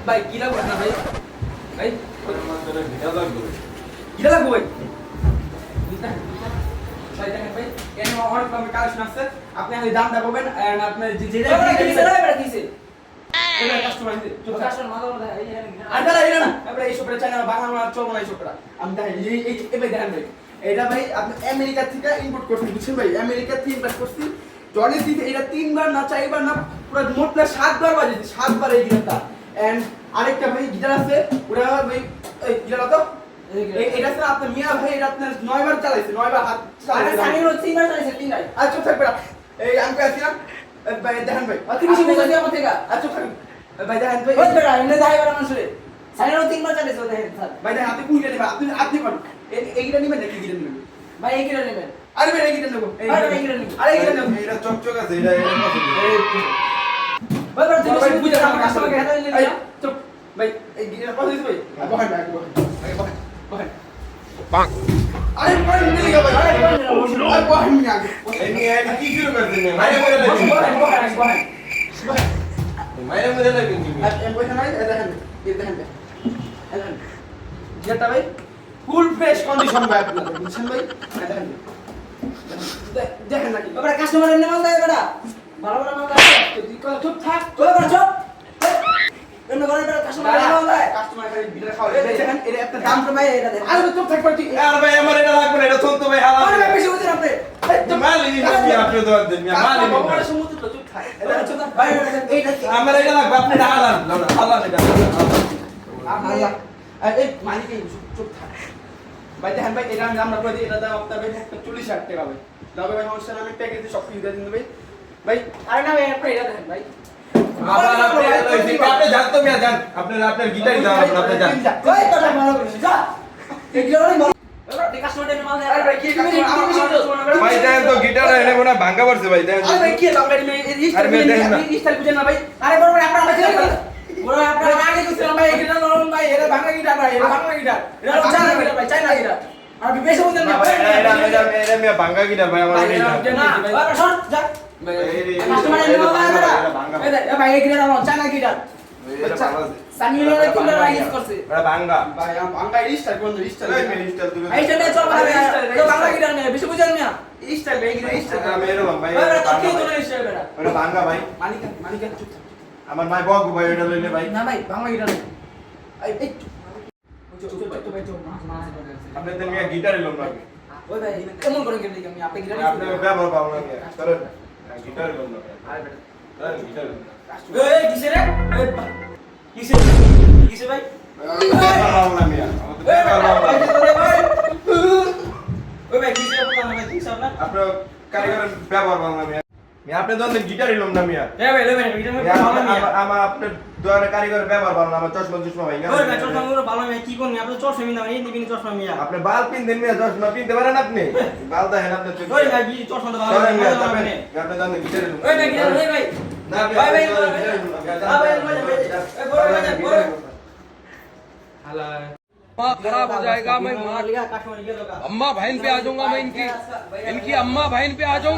ভাই কি লাগবে না ভাই ভাই গিরা লাগবে ভাই ভাই দেখেন ভাই এর অনেক কম কালেকশন আছে আপনি খালি দামটা বলবেন এন্ড আপনি যেটা কিছে কিছে এবার কাস্টমার দিতে চুপ কাস্টমার মাল বলা এই আর দাঁড়া এটা না আমরা এই সবটা চাই না বাংলা মাল চলবো না এই সবটা আমি দেখেন এই ভাই দেখেন ভাই এটা ভাই আপনি আমেরিকা থেকে ইম্পোর্ট করছেন বুঝছেন ভাই আমেরিকা থেকে ইম্পোর্ট করছি জর্নি দিতে এটা 3 বার না 4 বার না পুরো মোট না 7 বার বাজে 7 বার এই গিটারটা এন্ড আরেকটা ভাই গিটার আছে ওটা ভাই এই গিটার তো এটা স্যার আপনি মিয়া ভাই এটা আপনি 9 বার চালাইছে 9 বার হাত চালাইছে আমি 3 বার চালাইছে 3 বার আচ্ছা থাকবে এই আমি আছি না ভাই দেখেন ভাই তুমি কি বুঝাতে আমার থেকে আচ্ছা থাকবে ভাই দেখেন ভাই ওই বেটা এনে দাইবার মানুষরে সাইনো 3 বার চালাইছে দেখেন স্যার ভাই দেখেন আপনি কোন গিটার নেবেন আপনি কোন এই গিটার নেবেন নাকি গিটার নেবেন ভাই এই গিটার নেবেন আরে ভাই এই গিটার নেব এই গিটার নেব আরে এই গিটার নেব এটা চকচক আছে এটা ভাই ভাই তুমি বুঝা আমার কাস্টমারকে হাতে নিয়ে নিয়া চুপ ভাই এই গিটার কত দিছ ভাই বহেন বহেন বহেন পাক আরে বহেন নিয়ে গেল ভাই আরে বহেন নিয়ে আগে এই কি শুরু করছেন ভাই বহেন বহেন মাইরে মধ্যে লাগেন কি এই বহেন নাই দেখেন দেখেন দেখেন যেটা ভাই ফুল ফ্রেশ কন্ডিশন ভাই আপনাদের বুঝছেন ভাই দেখেন দেখেন নাকি এবারে কাস্টমার এনে মাল দেয় বেটা ভালো ভালো মাল দেয় চুপ থাক ওই বেটা চুপ এমন করে বেটা কাস্টমার এনে মাল দেয় কাস্টমার করে বিটার খাওয়া দেখেন এর একটা দাম তো ভাই এটা দেন আরে চুপ থাক পারতি আরে ভাই আমার এটা লাগবে না এটা চলতো ভাই হালা আরে ভাই বেশি বুঝেন আপনি মাল নিন আপনি তো দেন মাল নিন আমার সমুদ্র তো চুপ থাক এটা চুপ থাক ভাই এইটা আমার এটা লাগবে আপনি হালা হালা এটা আল্লাহ এই মালিক চুপ থাক ভাই দেখেন ভাই এটা আমি আমরা করে দিই এটা দাম আপনার ভাই 40,000 টাকা ভাই দাও ভাই সমস্যা না আমি প্যাকেজে সব কিছু দিয়ে দিন ভাই ভাই আরে না ভাই আপনি এটা দেখেন ভাই আবার আপনি যান তো মিয়া যান আপনার গিটারই দাও আপনি যান ওই তো ভালো করেছিস যা এই গিটারই ভালো এই কাস্টমার এনে মাল দেয় আরে ভাই কি ভাই দেন তো গিটার এনে মনে ভাঙা পড়ছে ভাই দেন আরে ভাই কি দাম গাড়ি মে এই স্টাইল বুঝেন না ভাই আরে বড় ভাই আপনারা আমাকে বড় আপনারা আগে কইছিলাম ভাই এটা নরম ভাই এটা ভাঙা গিটার ভাই এটা ভাঙা গিটার এটা চায়না গিটার ভাই চায়না গিটার আর বেশি বুঝেন না ভাই এটা আমি ভাঙা গিটার ভাই আমার এটা না ওই শোন যা কাস্টমার এনে মাল দেয় এই ভাই এই গিটার আমার চায়না গিটার সানিওরে কি করে ইউজ করছে এটা ভাঙা ভাই ভাঙা স্টাইল কোন স্টাইল এই স্টাইল চল ভাই তো ভাঙা গিটার না বেশি বুঝেন না স্টাইল ভাই গিটার স্টাইল আমি এরকম ভাই এটা কি করে স্টাইল এটা ভাঙা ভাই মালিক চুপ থাক আমার ভাই বগু ভাই এটা লইলে ভাই না ভাই ভাঙা গিটার এই এই তো ভাই তো আপনি তো মিয়া গিটারই লোন লাগে ওই ভাই কেমন করে গেলি আমি আপনি গিটার আপনি ব্যবহার পাও না মিয়া করেন গিটারই লোন লাগে আরে বেটা গিটার এই কিসে রে কিসে কিসে ভাই পাও না মিয়া ওই ভাই কিসে আপনার ভাই কিসে আপনার আপনার কারিগরের ব্যবহার পাও না মিয়া আপনি তো গিটারই লোম না মিয়া এ ভাই লেবেন গিটার ভালো না আমার আপনার দোকানে কারিগর ব্যবহার ভালো না আমার চশমা ভাই ওই ভাই চশমা গুলো ভালো মিয়া কি করনি আপনি চশমা কিনতে এই দিবিনি চশমা মিয়া আপনি বাল পিনদেন মিয়া চশমা পিনতে পারেন আপনি বাল দেখেন আপনি ওই ভাই কি চশমা তো ভালো মিয়া আপনি জানেন গিটারই লোম ওই ভাই গিটার ওই ভাই না ভাই ভাই ভাই হালা खराब हो जाएगा मैं अम्मा बहन पे आ जाऊंगा मैं इनकी अम्मा बहन पे आ जाऊं